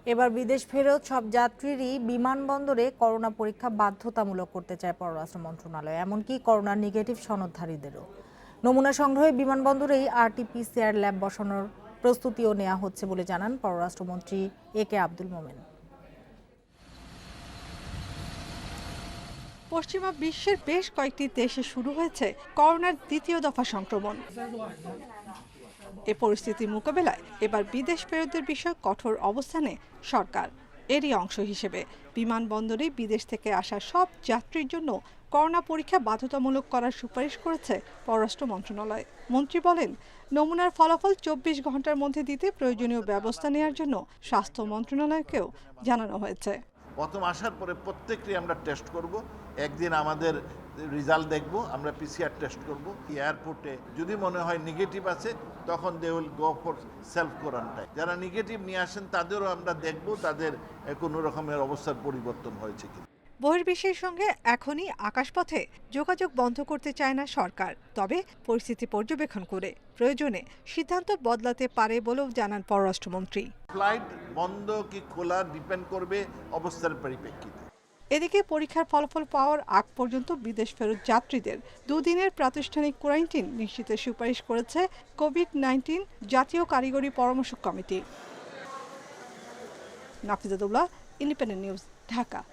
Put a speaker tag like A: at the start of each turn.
A: এবার বিদেশ ফেরত সব যাত্রীরই বিমানবন্দরে করোনা পরীক্ষা বাধ্যতামূলক করতে চায় পররাষ্ট্র মন্ত্রণালয়, এমনকি করোনা নেগেটিভ সনদধারীদেরও। নমুনা সংগ্রহে বিমানবন্দরেই আরটি-পিসিআর ল্যাব বসানোর প্রস্তুতিও নেওয়া হচ্ছে বলে জানান পররাষ্ট্রমন্ত্রী একে আব্দুল মোমেন।
B: পশ্চিমা বিশ্বের বেশ কয়েকটি দেশে শুরু হয়েছে করোনার দ্বিতীয় দফা সংক্রমণ। এ পরিস্থিতি মোকাবেলায় এবার বিদেশ ফেরতের বিষয়ে কঠোর অবস্থানে সরকার। এরই অংশ হিসেবে বিমানবন্দরে বিদেশ থেকে আসা সব যাত্রীর জন্য করোনা পরীক্ষা বাধ্যতামূলক করার সুপারিশ করেছে পররাষ্ট্র মন্ত্রণালয়। মন্ত্রী বলেন, নমুনার ফলাফল 24 ঘন্টার মধ্যে দিতে প্রয়োজনীয় ব্যবস্থা নেওয়ার জন্য স্বাস্থ্য মন্ত্রণালয়কেও জানানো হয়েছে।
C: প্রথম আসার পরে প্রত্যেকটি আমরা টেস্ট করব। একদিন আমাদের রেজাল্ট দেখব, আমরা পিসিআর টেস্ট করব। এয়ারপোর্টে যদি মনে হয় নেগেটিভ আছে তখন they will go for self quarantine. যারা নেগেটিভ নিয়ে আসেন তাদেরও আমরা দেখব তাদের কোনো রকমের অবস্থার পরিবর্তন হয়েছে কিনা।
B: বহির্বিশ্বের সঙ্গে এখনই আকাশপথে যোগাযোগ বন্ধ করতে চায় না সরকার, তবে পরিস্থিতি পর্যবেক্ষণ করে প্রয়োজনে সিদ্ধান্ত বদলাতে পারে বলেও জানান পররাষ্ট্রমন্ত্রী।
C: ফ্লাইট বন্ধ কি খোলা ডিপেন্ড করবে অবস্থার পরিপ্রেক্ষিতে।
B: এদিকে পরীক্ষার ফলাফল পাওয়ার আগ পর্যন্ত বিদেশ ফেরত যাত্রীদের দুদিনের প্রাতিষ্ঠানিক কোয়ারেন্টাইন নিশ্চিতের সুপারিশ করেছে কোভিড-19 জাতীয় কারিগরি পরামর্শ কমিটি। Nafizatullah, independent news, Dhaka.